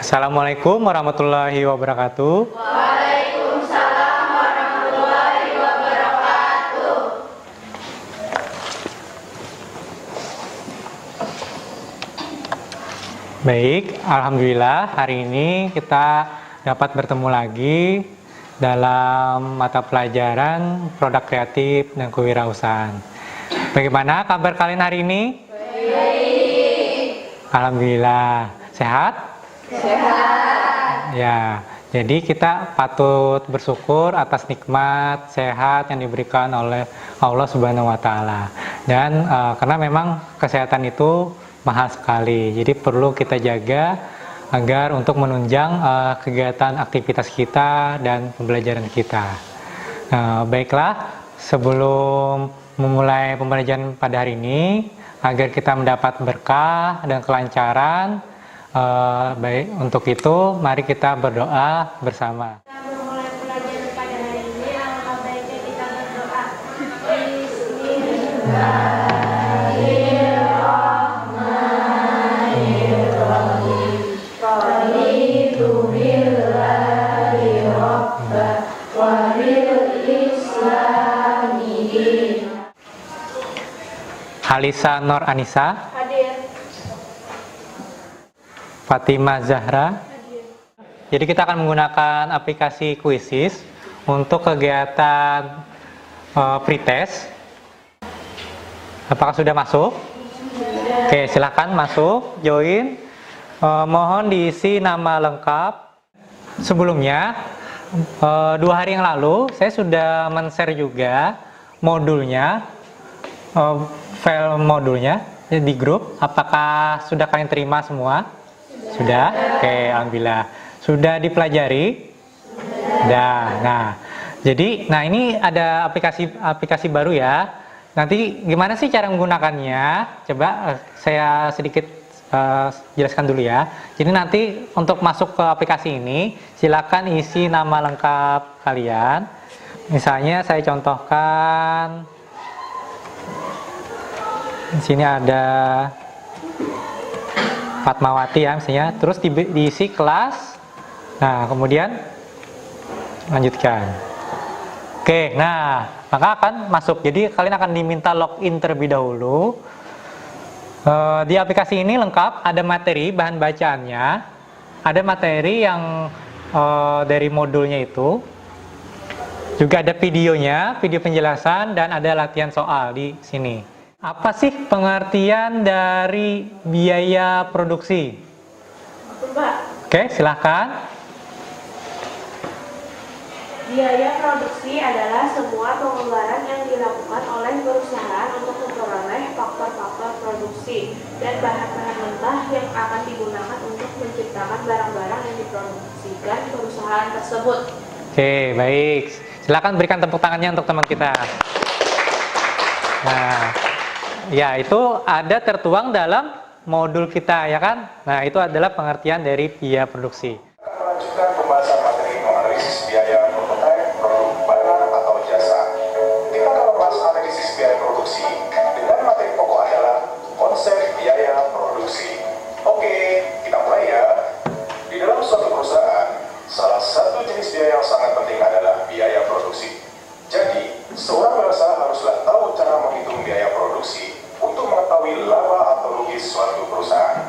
Assalamualaikum warahmatullahi wabarakatuh. Waalaikumsalam warahmatullahi wabarakatuh. Baik, alhamdulillah hari ini kita dapat bertemu lagi dalam mata pelajaran produk kreatif dan kewirausahaan. Bagaimana kabar kalian hari ini? Baik. Alhamdulillah, sehat? Sehat. Ya, jadi kita patut bersyukur atas nikmat sehat yang diberikan oleh Allah Subhanahu wa Ta'ala. Dan karena memang kesehatan itu mahal sekali, jadi perlu kita jaga agar untuk menunjang kegiatan aktivitas kita dan pembelajaran kita. Baiklah, sebelum memulai pembelajaran pada hari ini, agar kita mendapat berkah dan kelancaran, baik untuk itu mari kita berdoa bersama. Kita memulai pelajaran pada hari ini, alangkah baiknya kita berdoa. Bismillahirrahmanirrahim. Raditu billahi rabba wa bil islami dinan. Halisa Nur Anissa, Hadir. Fatimah Zahra. Hadir. Jadi kita akan menggunakan aplikasi Quizzes untuk kegiatan pretest. Apakah sudah masuk? Oke, silahkan masuk, join. Mohon diisi nama lengkap. Sebelumnya, 2 hari yang lalu saya sudah men-share juga modulnya, file modulnya di grup. Apakah sudah kalian terima semua? Sudah? Oke, alhamdulillah. Sudah dipelajari? Sudah. Nah, jadi ini ada aplikasi baru ya. Nanti gimana sih cara menggunakannya? Coba saya sedikit jelaskan dulu ya. Jadi nanti untuk masuk ke aplikasi ini, silakan isi nama lengkap kalian. Misalnya saya contohkan, di sini ada Fatmawati ya misalnya, terus diisi kelas. Nah, kemudian lanjutkan. Oke, nah maka akan masuk. Jadi kalian akan diminta login terlebih dahulu. Di aplikasi ini lengkap, ada materi bahan bacaannya, ada materi yang dari modulnya itu, juga ada videonya, video penjelasan, dan ada latihan soal di sini. Apa sih pengertian dari biaya produksi? Mbak, Oke, silahkan. biaya produksi adalah semua pengeluaran yang dilakukan oleh perusahaan untuk memperoleh faktor-faktor produksi dan bahan-bahan mentah yang akan digunakan untuk menciptakan barang-barang yang diproduksikan perusahaan tersebut. Oke, baik. Silakan berikan tepuk tangannya untuk teman kita. Nah, ya itu ada tertuang dalam modul kita ya kan? Nah, itu adalah pengertian dari biaya produksi. Melanjutkan pembahasan materi menganalisis biaya prototipe produk barang atau jasa. Kita akan membahas analisis biaya produksi dengan materi pokok adalah konsep biaya produksi. Oke, kita mulai ya. Di dalam suatu perusahaan, salah satu jenis biaya yang sangat penting adalah biaya produksi. Jadi, seorang pengusaha haruslah tahu cara menghitung biaya produksi untuk mengetahui laba atau rugi suatu perusahaan.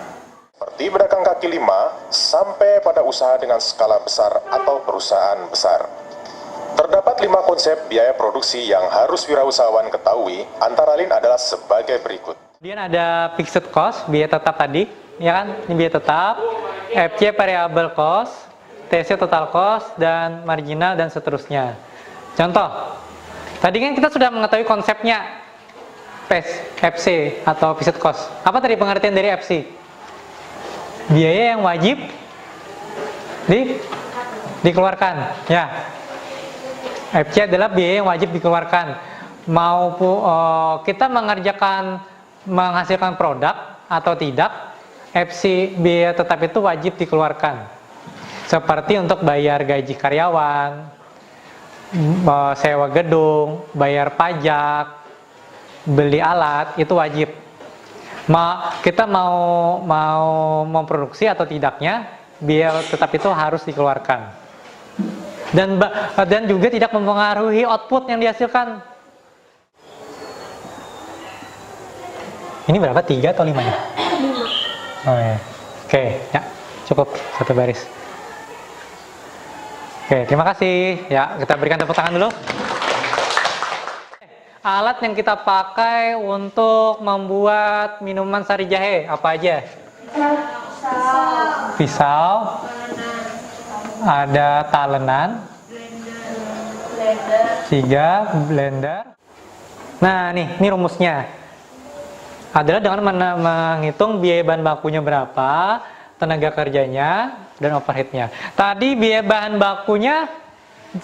Seperti pedagang kaki lima sampai pada usaha dengan skala besar atau perusahaan besar. Terdapat 5 konsep biaya produksi yang harus wirausahawan ketahui, antara lain adalah sebagai berikut. Kemudian ada fixed cost, biaya tetap tadi, ya kan? Ini biaya tetap, FC variable cost, TC total cost, dan marginal dan seterusnya. Contoh, tadi kan kita sudah mengetahui konsepnya FC atau fixed cost. Apa tadi pengertian dari FC? Biaya yang wajib dikeluarkan, ya. FC adalah biaya yang wajib dikeluarkan. Kita menghasilkan produk atau tidak, FC biaya tetap itu wajib dikeluarkan. Seperti untuk bayar gaji karyawan, sewa gedung, bayar pajak, beli alat, itu wajib. Kita mau memproduksi atau tidaknya, biaya tetap itu harus dikeluarkan. Dan juga tidak mempengaruhi output yang dihasilkan. Ini berapa? 3 atau 5 ya? 5. Oh ya. Oke, ya cukup satu baris. Oke, terima kasih. Ya, kita berikan tepuk tangan dulu. Alat yang kita pakai untuk membuat minuman sari jahe apa aja? Pisau. Ada talenan. Blender. Nah, ini rumusnya. Adalah dengan menghitung biaya bahan bakunya berapa, tenaga kerjanya, dan overheadnya. Tadi biaya bahan bakunya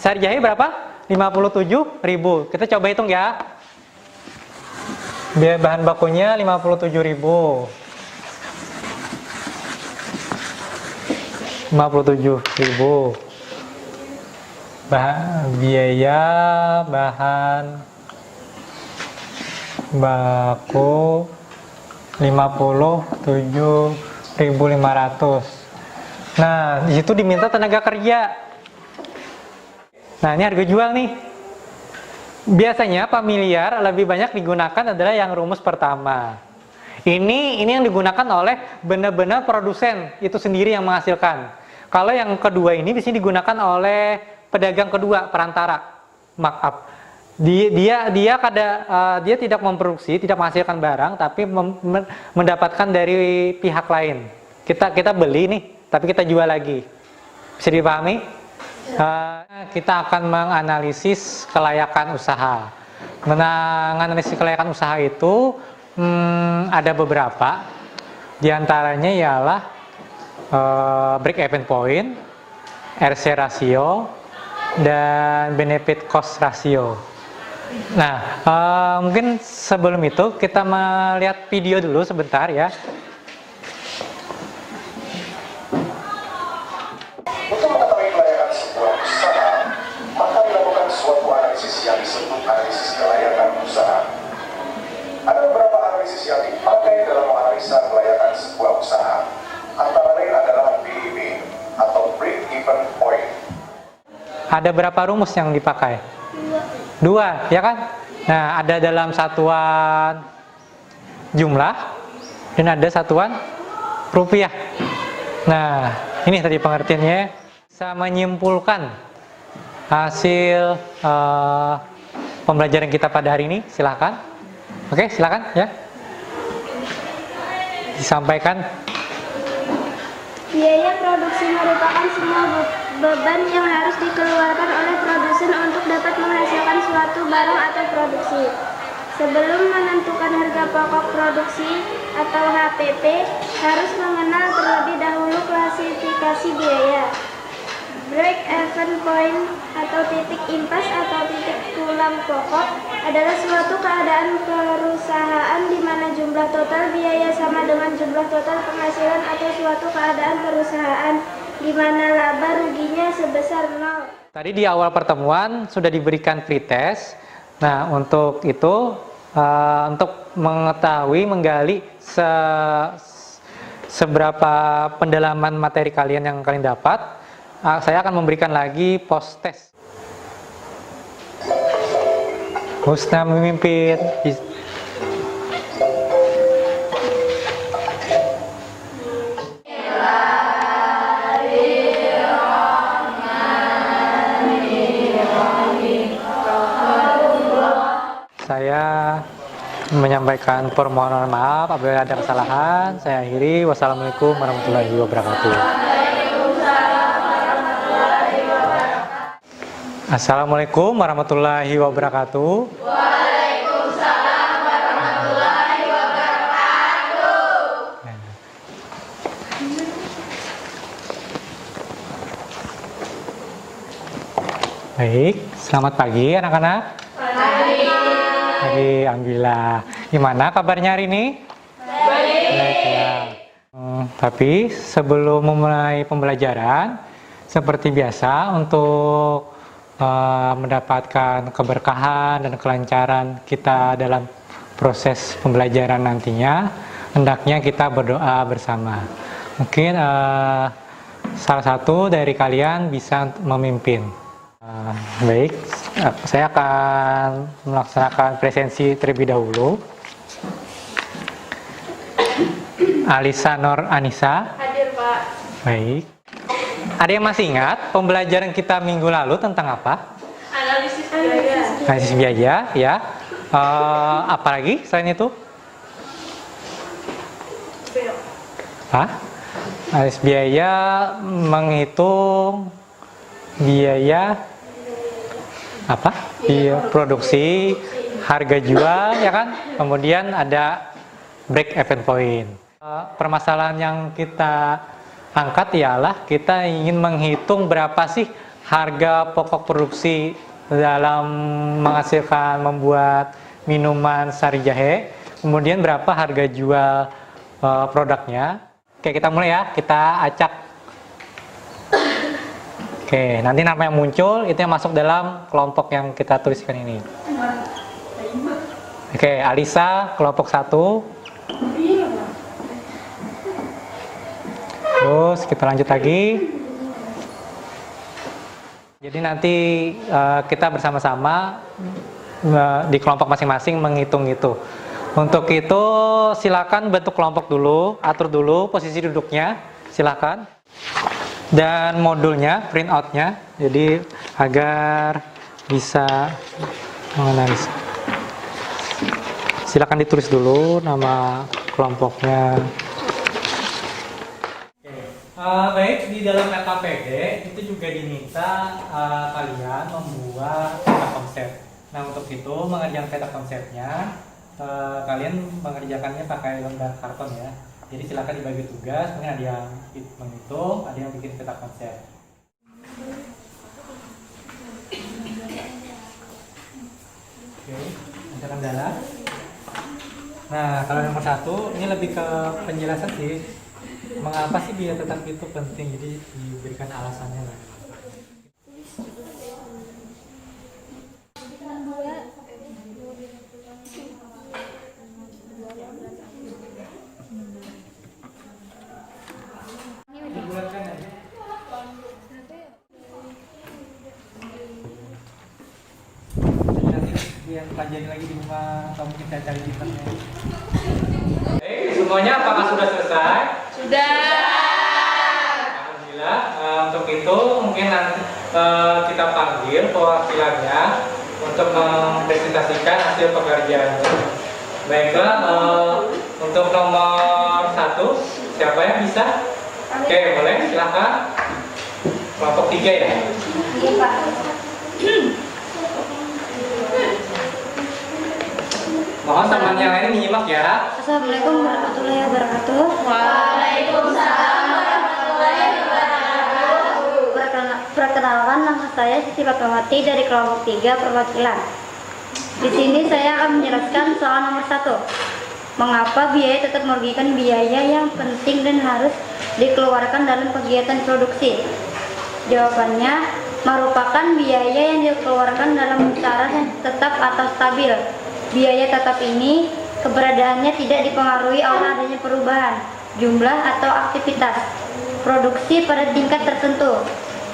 sari jahe berapa? 57.000. Kita coba hitung ya. Biaya bahan bakunya 57.000. 57.000. Biaya bahan baku 57.500. Nah, di situ diminta tenaga kerja. Nah, ini harga jual nih. Biasanya familiar lebih banyak digunakan adalah yang rumus pertama. Ini yang digunakan oleh benar-benar produsen itu sendiri yang menghasilkan. Kalau yang kedua ini di sini digunakan oleh pedagang kedua, perantara, markup. Dia tidak memproduksi, tidak menghasilkan barang, tapi mendapatkan dari pihak lain. Kita beli nih, tapi kita jual lagi. Bisa dipahami? Kita akan menganalisis kelayakan usaha. Menganalisis kelayakan usaha itu ada beberapa. Di antaranya ialah break-even point, RC ratio, dan benefit cost ratio. Nah, mungkin sebelum itu kita melihat video dulu sebentar ya. Untuk mengetahui kelayakan sebuah usaha, maka dilakukan suatu analisis yang disebut analisis kelayakan usaha. Ada beberapa analisis yang dipakai dalam menganalisa kelayakan sebuah usaha. Antara lain adalah BEP atau break-even point. Ada berapa rumus yang dipakai? 2, ya kan? Nah, ada dalam satuan jumlah dan ada satuan rupiah. Nah, ini tadi pengertiannya. Bisa menyimpulkan hasil pembelajaran kita pada hari ini. Silakan. Oke, silakan ya. Disampaikan. Biaya produksi merupakan semua beban yang harus dikeluarkan oleh produsen untuk dapat menghasilkan suatu barang atau produksi. Sebelum menentukan harga pokok produksi atau HPP, harus mengenal terlebih dahulu klasifikasi biaya. Break-even point atau titik impas atau titik pulang pokok adalah suatu keadaan perusahaan di mana jumlah total biaya sama dengan jumlah total penghasilan atau suatu keadaan perusahaan di mana laba ruginya sebesar 0. Tadi di awal pertemuan sudah diberikan pretest. Nah, untuk itu, untuk mengetahui, menggali seberapa pendalaman materi kalian yang kalian dapat, saya akan memberikan lagi post test. Husna memimpin. Saya menyampaikan permohonan maaf apabila ada kesalahan. Saya akhiri. Wassalamualaikum warahmatullahi wabarakatuh. Assalamualaikum warahmatullahi wabarakatuh. Waalaikumsalam warahmatullahi wabarakatuh. Baik, selamat pagi anak-anak. Pagi, alhamdulillah. Gimana kabarnya hari ini? Baik ya. Tapi sebelum memulai pembelajaran, seperti biasa untuk mendapatkan keberkahan dan kelancaran kita dalam proses pembelajaran nantinya, hendaknya kita berdoa bersama. Mungkin salah satu dari kalian bisa memimpin. Baik, saya akan melaksanakan presensi terlebih dahulu. Alisa Nur Anissa. Hadir, Pak. Baik. Ada yang masih ingat pembelajaran kita minggu lalu tentang apa? Analisis biaya. Analisis biaya, ya. Apa lagi selain itu? Analisis biaya menghitung biaya apa? Biaya produksi, harga jual, ya kan? Kemudian ada break even point. Permasalahan yang kita angkat ialah kita ingin menghitung berapa sih harga pokok produksi dalam menghasilkan membuat minuman sari jahe, kemudian berapa harga jual produknya. Oke, kita mulai ya, kita acak. Oke, nanti nama yang muncul itu yang masuk dalam kelompok yang kita tuliskan ini. Oke, Alisa kelompok 1. Terus kita lanjut lagi. Jadi nanti kita bersama-sama di kelompok masing-masing menghitung itu. Untuk itu silakan bentuk kelompok dulu, atur dulu posisi duduknya, silakan. Dan modulnya, print out-nya, jadi agar bisa menganalisis. Silakan ditulis dulu nama kelompoknya. Baik, di dalam LKPD itu juga diminta kalian membuat peta konsep. Nah, untuk itu mengerjakan peta konsepnya, kalian mengerjakannya pakai lembar karton ya. Jadi silakan dibagi tugas, mungkin ada yang menghitung, ada yang bikin peta konsep. Oke, ada kendala. Nah, kalau nomor 1 ini lebih ke penjelasan sih. Mengapa sih biaya tetap itu penting? Jadi diberikan alasannya lah. Yang pelajari lagi di rumah atau mungkin saya cari di internet. Semuanya apakah sudah selesai? Sudah. Alhamdulillah. Untuk itu mungkin nanti kita panggil perwakilannya untuk mempresentasikan hasil pekerjaannya. Baiklah, untuk nomor 1 siapa yang bisa? Oke, boleh silakan. Kelompok 3 ya. Iya, Pak. Mohon teman yang lain menyimak ya. Assalamualaikum warahmatullahi wabarakatuh. Waalaikumsalam warahmatullahi wabarakatuh. Perkenalkan, nama saya Siti Fatmawati dari kelompok 3 perwakilan. Di sini saya akan menjelaskan soal nomor 1. Mengapa biaya tetap merugikan biaya yang penting dan harus dikeluarkan dalam kegiatan produksi? Jawabannya merupakan biaya yang dikeluarkan dalam cara yang tetap atau stabil. Biaya tetap ini keberadaannya tidak dipengaruhi oleh adanya perubahan jumlah atau aktivitas produksi pada tingkat tertentu.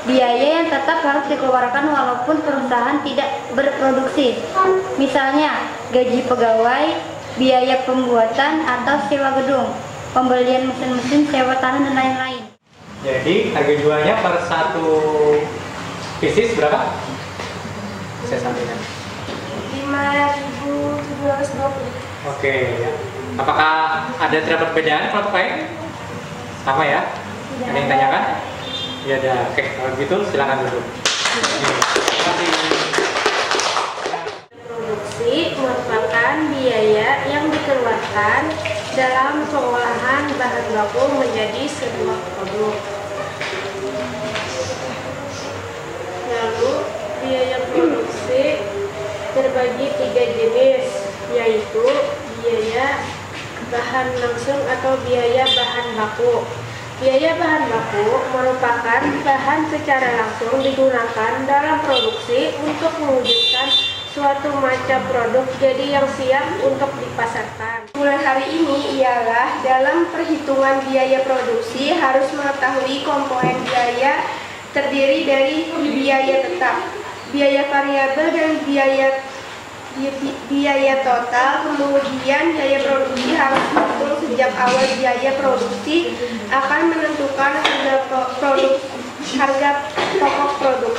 Biaya yang tetap harus dikeluarkan walaupun perusahaan tidak berproduksi. Misalnya gaji pegawai, biaya pembuatan atau sewa gedung, pembelian mesin-mesin, sewa tanah dan lain-lain. Jadi harga jualnya per 1 pieces berapa? Saya sampaikan. 5.720. Oke. Apakah ada terdapat perbedaan kelompok lain? Sama ya? Ada yang tanyakan? Ya ada. Oke, kalau gitu silakan duduk. Produksi merupakan biaya yang dikeluarkan dalam pengolahan bahan baku menjadi sebuah produk. Lalu biaya produksi terbagi 3 jenis, yaitu biaya bahan langsung atau biaya bahan baku. Biaya bahan baku merupakan bahan secara langsung digunakan dalam produksi untuk mewujudkan suatu macam produk jadi yang siap untuk dipasarkan. Mulai hari ini ialah dalam perhitungan biaya produksi harus mengetahui komponen biaya terdiri dari biaya tetap, biaya variabel dan biaya total. Kemudian biaya produksi harus dihitung sejak awal. Biaya produksi akan menentukan harga pokok produk.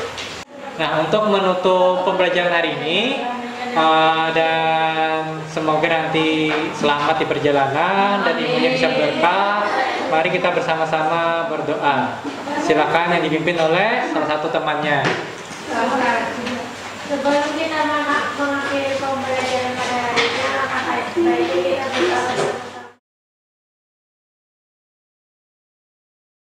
Nah, untuk menutup pembelajaran hari ini, dan semoga nanti selamat di perjalanan dan ilmunya bisa berkah. Mari kita bersama-sama berdoa. Silakan yang dipimpin oleh salah satu temannya. Sebelum kita mengakhiri pembelajaran pada hari ini, maka baiknya kita berdoa.